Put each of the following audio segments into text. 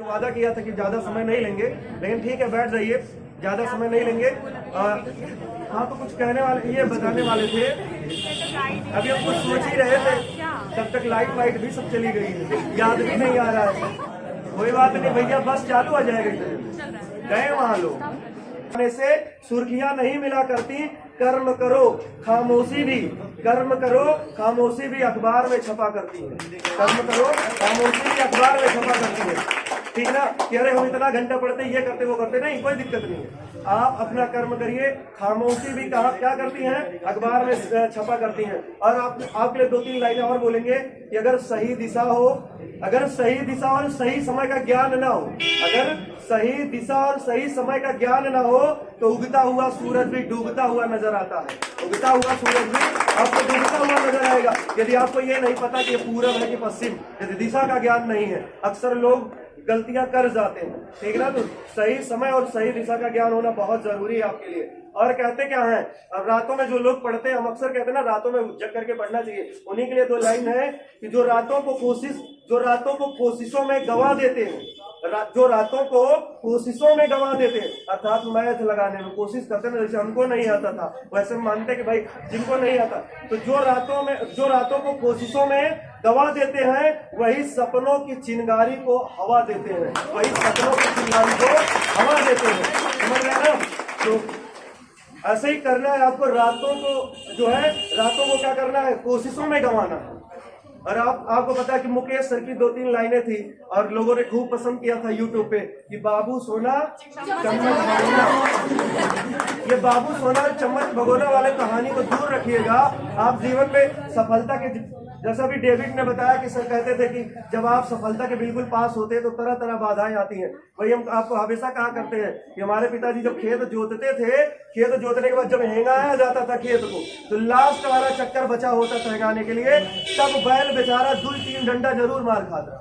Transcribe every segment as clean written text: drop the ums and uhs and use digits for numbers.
तो वादा किया था कि ज़्यादा समय नहीं लेंगे, लेकिन ठीक है बैठ जाइए, ज़्यादा समय नहीं लेंगे। हाँ तो कुछ कहने वाले, ये बताने वाले थे, अभी हम कुछ सोच ही रहे थे, तब तक लाइट वाइट भी सब चली गई है, याद भी नहीं आ रहा है। कोई बात नहीं भैया, बस चालू आ जाएगा, गए वहाँ लोग। से सुर्खियां नहीं मिला करती, कर्म करो खामोशी भी, कर्म करो खामोशी भी अखबार में छपा करती है, कर्म करो खामोशी भी अखबार में छपा करती है। ठीक ना, कि अरे हम इतना घंटा पढ़ते, ये करते वो करते, नहीं कोई दिक्कत नहीं है। आप अपना कर्म करिए, खामोशी भी कहा क्या करती हैं, अखबार में छपा करती हैं। और आपके लिए 2-3 लाइनें और बोलेंगे कि अगर सही दिशा हो, अगर सही दिशा और सही समय का ज्ञान ना हो, अगर सही दिशा और सही समय का ज्ञान ना हो तो उगता हुआ सूरज भी डूबता हुआ नजर आता है, उगता हुआ सूरज भी आपको डूबता हुआ नजर आएगा। यदि आपको ये नहीं पता कि ये पूरब है कि पश्चिम, यदि दिशा का ज्ञान नहीं है, अक्सर लोग गलतियां कर जाते हैं। ठीक ना, तो सही समय और सही दिशा का ज्ञान होना बहुत जरूरी है आपके लिए। और कहते क्या है, अब रातों में जो लोग पढ़ते हैं, हम अक्सर कहते हैं ना रातों में जग करके पढ़ना चाहिए, उन्हीं के लिए 2 लाइन है कि जो रातों को कोशिशों में गंवा देते हैं, जो रातों को कोशिशों में गंवा देते हैं, अर्थात मैथ लगाने में कोशिश करते हैं, जैसे हमको नहीं आता था वैसे मानते कि भाई जिनको नहीं आता, तो जो रातों को कोशिशों में गंवा देते हैं वही सपनों की चिंगारी को हवा देते हैं, वही सपनों की चिंगारी को हवा देते हैं। समझ रहे हैं ना, तो ऐसे ही करना है आपको, रातों को क्या करना है, कोशिशों में गंवाना है। और आपको पता है कि मुकेश सर की 2-3 लाइनें थी और लोगों ने खूब पसंद किया था यूट्यूब पे कि बाबू सोना चम्मच भगोना, ये बाबू सोना चम्मच भगोना वाले कहानी को दूर रखिएगा। आप जीवन में सफलता के, जैसा भी डेविड ने बताया कि सर कहते थे कि जब आप सफलता के बिल्कुल पास होते हैं तो तरह तरह बाधाएं आती हैं। वही हम आपको हमेशा कहा करते हैं कि हमारे पिताजी जब खेत जोतते थे, खेत जोतने के बाद जब हेंगाया जाता था खेत को, तो लास्ट वाला चक्कर बचा होता था हेंगाने के लिए, तब बैल बेचारा 2-3 डंडा जरूर मार खाता,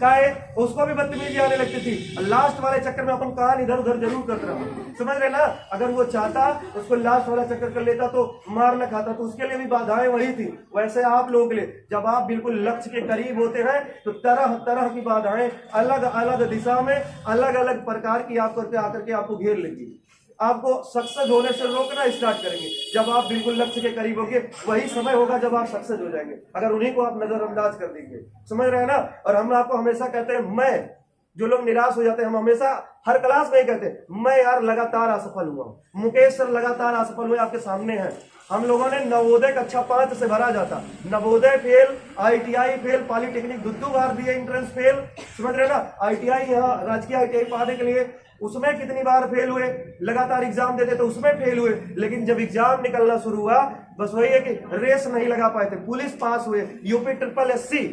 काहे उसको भी बदतमीजी आने लगती थी। लास्ट वाले चक्कर में अपन कान इधर उधर जरूर करता रहा, समझ रहे ना, अगर वो चाहता उसको लास्ट वाला चक्कर कर लेता तो मार न खाता, तो उसके लिए भी बाधाएं वही थी। वैसे आप लोगों के लिए जब आप बिल्कुल लक्ष्य के करीब होते हैं तो तरह तरह की बाधाएं अलग अलग दिशा में अलग अलग प्रकार की आप करके आकर के आपको घेर लेगी, आपको सक्सेस होने से रोकना स्टार्ट करेंगे। जब आप बिल्कुल लक्ष्य के करीब होंगे वही समय होगा जब आप सक्सेस हो जाएंगे, अगर उन्हीं को आप नजरअंदाज कर देंगे। समझ रहे हैं ना, और हम आपको हमेशा कहते हैं, मैं जो लोग निराश हो जाते हैं, हम हमेशा हर क्लास में ही कहते हैं मैं यार लगातार असफल हुआ हूं, मुकेश सर लगातार असफल हुए, आपके सामने हैं। हम लोगों ने नवोदय कक्षा 5 से भरा जाता, Navodaya fail, ITI fail, polytechnic 2 बार दिए एंट्रेंस फेल, समझ रहे ना, ITI यहाँ राजकीय ITI पाने के लिए उसमें कितनी बार फेल हुए, लगातार एग्जाम देते तो उसमें फेल हुए, लेकिन जब एग्जाम निकलना शुरू हुआ बस वही है कि रेस नहीं लगा पाए थे, पुलिस पास हुए, UP SSC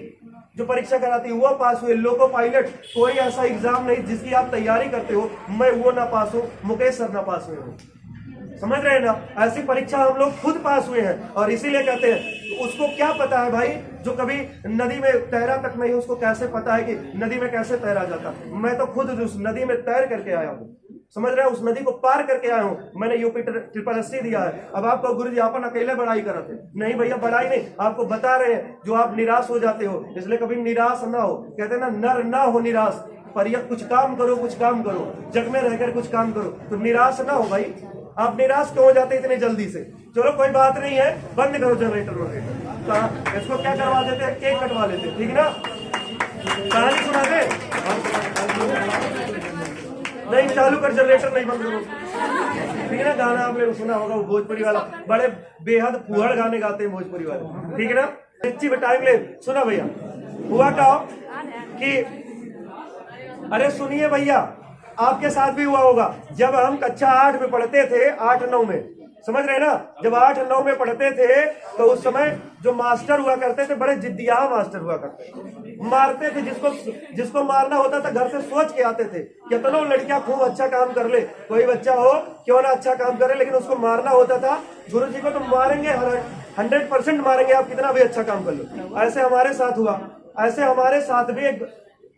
जो परीक्षा कराती है वो पास हुए, लोको पायलट, कोई ऐसा एग्जाम नहीं जिसकी आप तैयारी करते हो मैं वो ना पास हो, मुकेश सर ना पास हुए हो। समझ रहे हैं ना, ऐसी परीक्षा हम लोग खुद पास हुए हैं। और इसीलिए कहते हैं उसको क्या पता है भाई, जो कभी नदी में तैरा तक नहीं, उसको कैसे पता है कि नदी में कैसे तैरा जाता। मैं तो खुद उस नदी में तैर करके आया हूँ, समझ रहे हैं, उस नदी को पार करके आया हूँ, मैंने UP SSC दिया है। अब आपको गुरु जी अपन अकेले बढ़ाई कराते नहीं भैया, बढ़ाई नहीं, आपको बता रहे हैं जो आप निराश हो जाते हो, इसलिए कभी निराश ना हो। कहते हैं ना, नर ना हो निराश, पर कुछ काम करो, कुछ काम करो, जग में रहकर कुछ काम करो, तो निराश ना हो भाई। आप निराश क्यों हो जाते इतने जल्दी से, चलो कोई बात नहीं है, बंद करो जनरेटर वगैरह, इसको क्या करवा देते हैं, केक कटवा लेते, ठीक ना, कहानी सुना दे नहीं, चालू कर जनरेटर, नहीं बंद करो, ठीक है ना। गाना आपने सुना होगा वो भोजपुरी वाला, बड़े बेहद फुहड़ गाने गाते हैं भोजपुरी वाले, ठीक है ना। अच्छी टाइम ले सुना भैया, हुआ क्या कि अरे सुनिए भैया, आपके साथ भी हुआ होगा, जब हम कक्षा 8 में पढ़ते थे, 8-9 में, समझ रहे ना, जब 8-9 में पढ़ते थे तो उस समय जो मास्टर हुआ करते थे बड़े जिद्दिया मास्टर हुआ करते थे, मारते थे, जिसको मारना होता था घर से सोच के आते थे, कितनों लड़कियां खूब अच्छा काम कर ले, कोई बच्चा हो क्यों ना अच्छा काम करे, लेकिन उसको मारना होता था। गुरु जी को तो मारेंगे, 100% मारेंगे, आप कितना भी अच्छा काम कर लो। ऐसे हमारे साथ हुआ, ऐसे हमारे साथ भी एक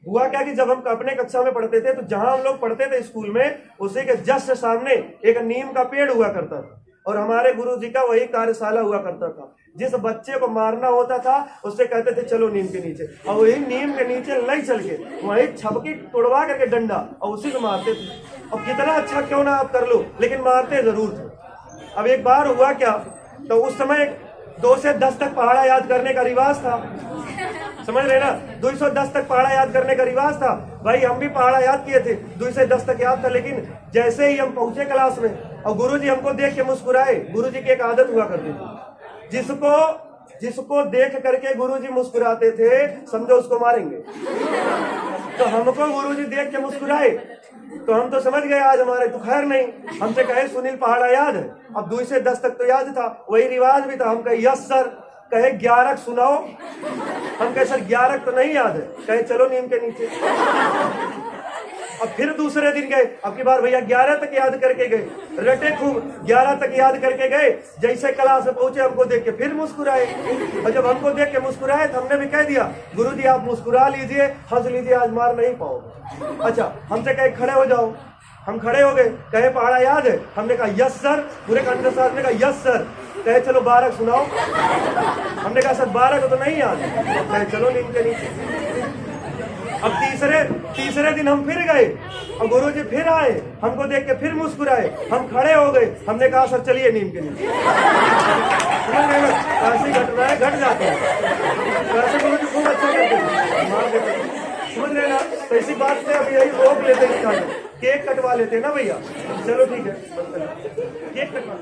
हुआ क्या कि जब हम अपने कक्षा में पढ़ते थे तो जहां हम लोग पढ़ते थे स्कूल में, उसी के जस्ट सामने एक नीम का पेड़ हुआ करता था और हमारे गुरु जी का वही कार्यशाला हुआ करता था। जिस बच्चे को मारना होता था उससे कहते थे चलो नीम के नीचे, और वही नीम के नीचे लई चल के वही छपकी तोड़वा करके डंडा और उसी को मारते थे। और कितना अच्छा क्यों ना आप कर लो, लेकिन मारते जरूर थे। अब एक बार हुआ क्या, तो उस समय 2 से 10 तक पहाड़ा याद करने का रिवाज था, समझ रहे ना, 210 तक पहाड़ा याद करने का रिवाज था। भाई हम भी पहाड़ा याद किए थे, 2 से 10 तक याद था। लेकिन जैसे ही हम पहुंचे क्लास में और गुरुजी हमको देख के मुस्कुराए, गुरुजी की एक आदत हुआ करती थी, जिसको देख करके गुरुजी मुस्कुराते थे समझो उसको मारेंगे। तो हमको गुरुजी देख के मुस्कुराए तो हम तो समझ गए आज हमारे तो खैर नहीं। हमसे कहे सुनील पहाड़ा याद है, अब 2 से 10 तक तो याद था, वही रिवाज भी था। हम कहे यस सर, कहे 11 सुनाओ, हम कहे सर 11 तो नहीं याद है, कहे चलो नीम के नीचे। अब फिर दूसरे दिन गए, अब की बार भैया 11 तक याद करके गए, रटे खूब 11 तक याद करके गए। जैसे क्लास में पहुंचे हमको देख के फिर मुस्कुराए, और जब हमको देख के मुस्कुराए तो हमने भी कह दिया गुरुजी आप मुस्कुरा लीजिए, हंस लीजिए, आज मार नहीं पाओगे। अच्छा, हमसे कहे खड़े हो जाओ, हम खड़े हो गए, कहे पहाड़ा याद है, हमने कहा यस सर, पूरे कंठ के साथ ने कहा यस सर, कहे चलो 12 सुनाओ, हमने कहा सर 12 को तो नहीं याद, कहे चलो नीम के नीचे। अब तीसरे दिन हम फिर गए और गुरुजी फिर आए, हमको देख के फिर मुस्कुराए, हम खड़े हो गए, हमने कहा सर चलिए नीम के नीचे। ऐसी घटनाएं घट जाती है, वैसे गुरुजी खूब अच्छा करते हैं, समझ रहे ना। तो इसी बात से अब यही रोक लेते हैं, केक कटवा लेते हैं ना भैया, चलो ठीक है, केक कटवा।